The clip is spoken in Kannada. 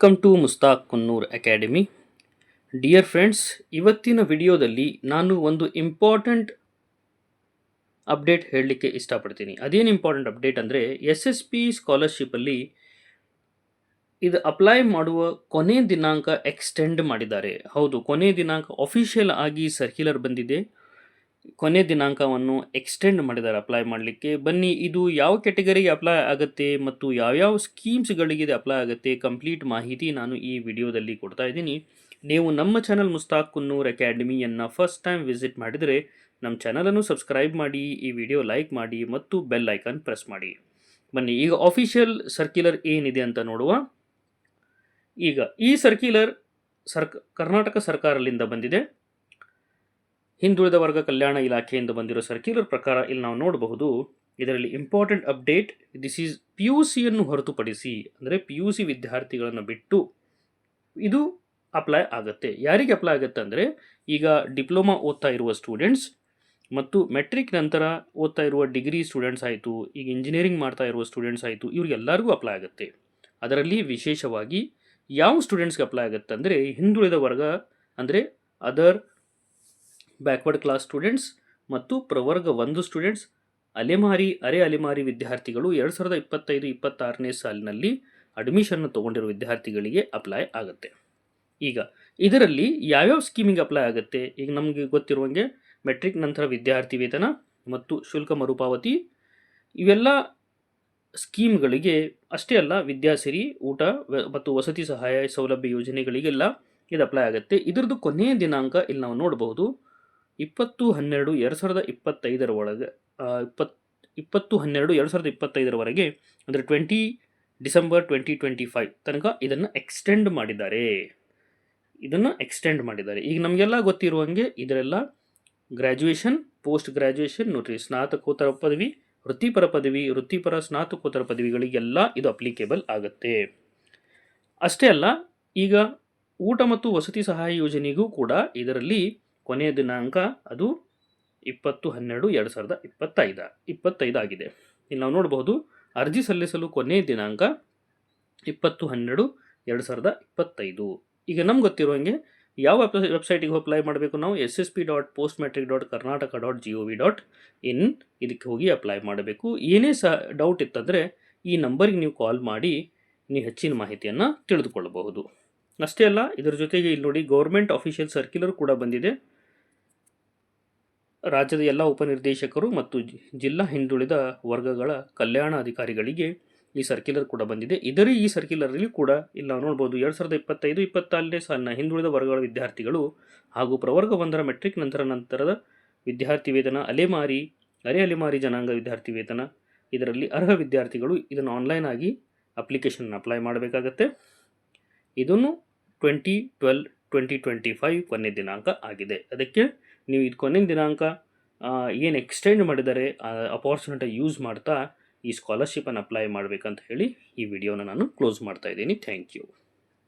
Welcome to Mustaq Kunnur academy. Dear friends, ಇವತ್ತಿನ ವಿಡಿಯೋದಲ್ಲಿ ನಾನು ಒಂದು ಇಂಪಾರ್ಟೆಂಟ್ ಅಪ್ಡೇಟ್ ಹೇಳಲಿಕ್ಕೆ ಇಷ್ಟಪಡ್ತೀನಿ. ಅದೇನು ಇಂಪಾರ್ಟೆಂಟ್ ಅಪ್ಡೇಟ್ ಅಂದರೆ, SSP ಸ್ಕಾಲರ್ಶಿಪ್ಪಲ್ಲಿ ಇದು ಅಪ್ಲೈ ಮಾಡುವ ಕೊನೆ ದಿನಾಂಕ ಎಕ್ಸ್ಟೆಂಡ್ ಮಾಡಿದ್ದಾರೆ. ಹೌದು, ಕೊನೆ ದಿನಾಂಕ ಅಫಿಷಿಯಲ್ ಆಗಿ ಸರ್ಕ್ಯುಲರ್ ಬಂದಿದೆ. ಕೊನೆ ದಿನಾಂಕವನ್ನು ಎಕ್ಸ್ಟೆಂಡ್ ಮಾಡಿದ್ದಾರೆ ಅಪ್ಲೈ ಮಾಡಲಿಕ್ಕೆ. ಬನ್ನಿ, ಇದು ಯಾವ ಕ್ಯಾಟಗರಿಗೆ ಅಪ್ಲೈ ಆಗುತ್ತೆ ಮತ್ತು ಯಾವ್ಯಾವ ಸ್ಕೀಮ್ಸ್ಗಳಿಗೆ ಇದು ಅಪ್ಲೈ ಆಗುತ್ತೆ, ಕಂಪ್ಲೀಟ್ ಮಾಹಿತಿ ನಾನು ಈ ವಿಡಿಯೋದಲ್ಲಿ ಕೊಡ್ತಾ ಇದ್ದೀನಿ. ನೀವು ನಮ್ಮ ಚಾನಲ್ ಮುಸ್ತಾಕ್ ಕುನ್ನೂರ್ ಅಕಾಡೆಮಿಯನ್ನು ಫಸ್ಟ್ ಟೈಮ್ ವಿಸಿಟ್ ಮಾಡಿದರೆ ನಮ್ಮ ಚಾನಲನ್ನು ಸಬ್ಸ್ಕ್ರೈಬ್ ಮಾಡಿ, ಈ ವಿಡಿಯೋ ಲೈಕ್ ಮಾಡಿ ಮತ್ತು ಬೆಲ್ ಐಕಾನ್ ಪ್ರೆಸ್ ಮಾಡಿ. ಬನ್ನಿ, ಈಗ ಅಫಿಷಿಯಲ್ ಸರ್ಕ್ಯುಲರ್ ಏನಿದೆ ಅಂತ ನೋಡುವ. ಈಗ ಈ ಸರ್ಕ್ಯುಲರ್ ಕರ್ನಾಟಕ ಸರ್ಕಾರದಿಂದ ಬಂದಿದೆ. ಹಿಂದುಳಿದ ವರ್ಗ ಕಲ್ಯಾಣ ಇಲಾಖೆಯಿಂದ ಬಂದಿರೋ ಸರ್ಕ್ಯುಲರ್ ಪ್ರಕಾರ ಇಲ್ಲಿ ನಾವು ನೋಡಬಹುದು. ಇದರಲ್ಲಿ ಇಂಪಾರ್ಟೆಂಟ್ ಅಪ್ಡೇಟ್, ದಿಸ್ ಈಸ್ PUCಯನ್ನು ಹೊರತುಪಡಿಸಿ, ಅಂದರೆ PUC ವಿದ್ಯಾರ್ಥಿಗಳನ್ನು ಬಿಟ್ಟು ಇದು ಅಪ್ಲೈ ಆಗುತ್ತೆ. ಯಾರಿಗೆ ಅಪ್ಲೈ ಆಗುತ್ತೆ ಅಂದರೆ, ಈಗ ಡಿಪ್ಲೊಮಾ ಓದ್ತಾ ಇರುವ ಸ್ಟೂಡೆಂಟ್ಸ್ ಮತ್ತು ಮೆಟ್ರಿಕ್ ನಂತರ ಓದ್ತಾ ಇರುವ ಡಿಗ್ರಿ ಸ್ಟೂಡೆಂಟ್ಸ್ ಆಯಿತು, ಈಗ ಇಂಜಿನಿಯರಿಂಗ್ ಮಾಡ್ತಾ ಇರುವ ಸ್ಟೂಡೆಂಟ್ಸ್ ಆಯಿತು, ಇವರಿಗೆಲ್ಲರಿಗೂ ಅಪ್ಲೈ ಆಗುತ್ತೆ. ಅದರಲ್ಲಿ ವಿಶೇಷವಾಗಿ ಯಾವ ಸ್ಟೂಡೆಂಟ್ಸ್ಗೆ ಅಪ್ಲೈ ಆಗುತ್ತೆ ಅಂದರೆ, ಹಿಂದುಳಿದ ವರ್ಗ ಅಂದರೆ ಅದರ್ ಬ್ಯಾಕ್ವರ್ಡ್ ಕ್ಲಾಸ್ ಸ್ಟೂಡೆಂಟ್ಸ್ ಮತ್ತು ಪ್ರವರ್ಗ 1 ಸ್ಟೂಡೆಂಟ್ಸ್, ಅಲೆಮಾರಿ ಅರೆ ಅಲೆಮಾರಿ ವಿದ್ಯಾರ್ಥಿಗಳು 2025-26ನೇ ಸಾಲಿನಲ್ಲಿ ಅಡ್ಮಿಷನ್ ತೊಗೊಂಡಿರೋ ವಿದ್ಯಾರ್ಥಿಗಳಿಗೆ ಅಪ್ಲೈ ಆಗುತ್ತೆ. ಈಗ ಇದರಲ್ಲಿ ಯಾವ್ಯಾವ ಸ್ಕೀಮಿಗೆ ಅಪ್ಲೈ ಆಗುತ್ತೆ? ಈಗ ನಮಗೆ ಗೊತ್ತಿರುವಂಗೆ ಮೆಟ್ರಿಕ್ ನಂತರ ವಿದ್ಯಾರ್ಥಿ ವೇತನ ಮತ್ತು ಶುಲ್ಕ ಮರುಪಾವತಿ, ಇವೆಲ್ಲ ಸ್ಕೀಮ್ಗಳಿಗೆ ಅಷ್ಟೇ ಅಲ್ಲ, ವಿದ್ಯಾಸಿರಿ, ಊಟ ಮತ್ತು ವಸತಿ ಸಹಾಯ ಸೌಲಭ್ಯ ಯೋಜನೆಗಳಿಗೆಲ್ಲ ಇದು ಅಪ್ಲೈ ಆಗುತ್ತೆ. ಇದರದ್ದು ಕೊನೆಯ ದಿನಾಂಕ ಇಲ್ಲಿ ನಾವು ನೋಡಬಹುದು, 20/12/2025 ಒಳಗೆ 20/12/2025 ಅಂದರೆ 20 ಡಿಸೆಂಬರ್ 2025 ತನಕ ಇದನ್ನು ಎಕ್ಸ್ಟೆಂಡ್ ಮಾಡಿದ್ದಾರೆ. ಈಗ ನಮಗೆಲ್ಲ ಗೊತ್ತಿರುವಂಗೆ ಇದರೆಲ್ಲ ಗ್ರ್ಯಾಜುಯೇಷನ್, ಪೋಸ್ಟ್ ಗ್ರ್ಯಾಜುಯೇಷನ್, ಸ್ನಾತಕೋತ್ತರ ಪದವಿ, ವೃತ್ತಿಪರ ಪದವಿ, ವೃತ್ತಿಪರ ಸ್ನಾತಕೋತ್ತರ ಪದವಿಗಳಿಗೆಲ್ಲ ಇದು ಅಪ್ಲಿಕೇಬಲ್ ಆಗುತ್ತೆ. ಅಷ್ಟೇ ಅಲ್ಲ, ಈಗ ಊಟ ಮತ್ತು ವಸತಿ ಸಹಾಯ ಯೋಜನೆಗೂ ಕೂಡ ಇದರಲ್ಲಿ ಕೊನೆಯ ದಿನಾಂಕ ಅದು 20/12/2025 ಆಗಿದೆ. ಇಲ್ಲಿ ನಾವು ನೋಡಬಹುದು, ಅರ್ಜಿ ಸಲ್ಲಿಸಲು ಕೊನೆಯ ದಿನಾಂಕ 20/12/2025. ಈಗ ನಮ್ಗೆ ಗೊತ್ತಿರುವಂಗೆ ಯಾವ ವೆಬ್ಸೈಟಿಗೆ ಅಪ್ಲೈ ಮಾಡಬೇಕು ನಾವು? ssp.postmatric.karnataka.gov.in ಇದಕ್ಕೆ ಹೋಗಿ ಅಪ್ಲೈ ಮಾಡಬೇಕು. ಏನೇ ಡೌಟ್ ಇತ್ತಂದರೆ ಈ ನಂಬರಿಗೆ ನೀವು ಕಾಲ್ ಮಾಡಿ ನೀವು ಹೆಚ್ಚಿನ ಮಾಹಿತಿಯನ್ನು ತಿಳಿದುಕೊಳ್ಳಬಹುದು. ಅಷ್ಟೇ ಅಲ್ಲ, ಇದರ ಜೊತೆಗೆ ಇಲ್ಲಿ ನೋಡಿ, ಗೌರ್ಮೆಂಟ್ ಅಫಿಷಿಯಲ್ ಸರ್ಕ್ಯುಲರ್ ಕೂಡ ಬಂದಿದೆ. ರಾಜ್ಯದ ಎಲ್ಲ ಉಪನಿರ್ದೇಶಕರು ಮತ್ತು ಜಿಲ್ಲಾ ಹಿಂದುಳಿದ ವರ್ಗಗಳ ಕಲ್ಯಾಣ ಅಧಿಕಾರಿಗಳಿಗೆ ಈ ಸರ್ಕ್ಯುಲರ್ ಕೂಡ ಬಂದಿದೆ. ಈ ಸರ್ಕ್ಯುಲರಲ್ಲಿ ಕೂಡ ಇಲ್ಲಿ ನಾವು ನೋಡ್ಬೋದು, 2025-24ನೇ ಸಾಲಿನ ಹಿಂದುಳಿದ ವರ್ಗಗಳ ವಿದ್ಯಾರ್ಥಿಗಳು ಹಾಗೂ ಪ್ರವರ್ಗ 1ರ ಮೆಟ್ರಿಕ್ ನಂತರದ ವಿದ್ಯಾರ್ಥಿ ವೇತನ, ಅರೆ ಅಲೆಮಾರಿ ಜನಾಂಗ ವಿದ್ಯಾರ್ಥಿ ವೇತನ, ಇದರಲ್ಲಿ ಅರ್ಹ ವಿದ್ಯಾರ್ಥಿಗಳು ಇದನ್ನು ಆನ್ಲೈನ್ ಆಗಿ ಅಪ್ಲಿಕೇಶನ್ ಅಪ್ಲೈ ಮಾಡಬೇಕಾಗತ್ತೆ. ಇದನ್ನು 20/12/2025 ಕೊನೆ ದಿನಾಂಕ ಆಗಿದೆ. ಅದಕ್ಕೆ ನೀವು ಇದು ಕೊನೆ ದಿನಾಂಕ ಏನು ಎಕ್ಸ್ಟೆಂಡ್ ಮಾಡಿದ್ದಾರೆ ಆ ಅಪಾರ್ಚುನಿಟಿ ಯೂಸ್ ಮಾಡ್ತಾ ಈ ಸ್ಕಾಲರ್ಶಿಪ್ಪನ್ನು ಅಪ್ಲೈ ಮಾಡಬೇಕಂತ ಹೇಳಿ ಈ ವಿಡಿಯೋನ ನಾನು ಕ್ಲೋಸ್ ಮಾಡ್ತಾ ಇದ್ದೀನಿ. Thank you.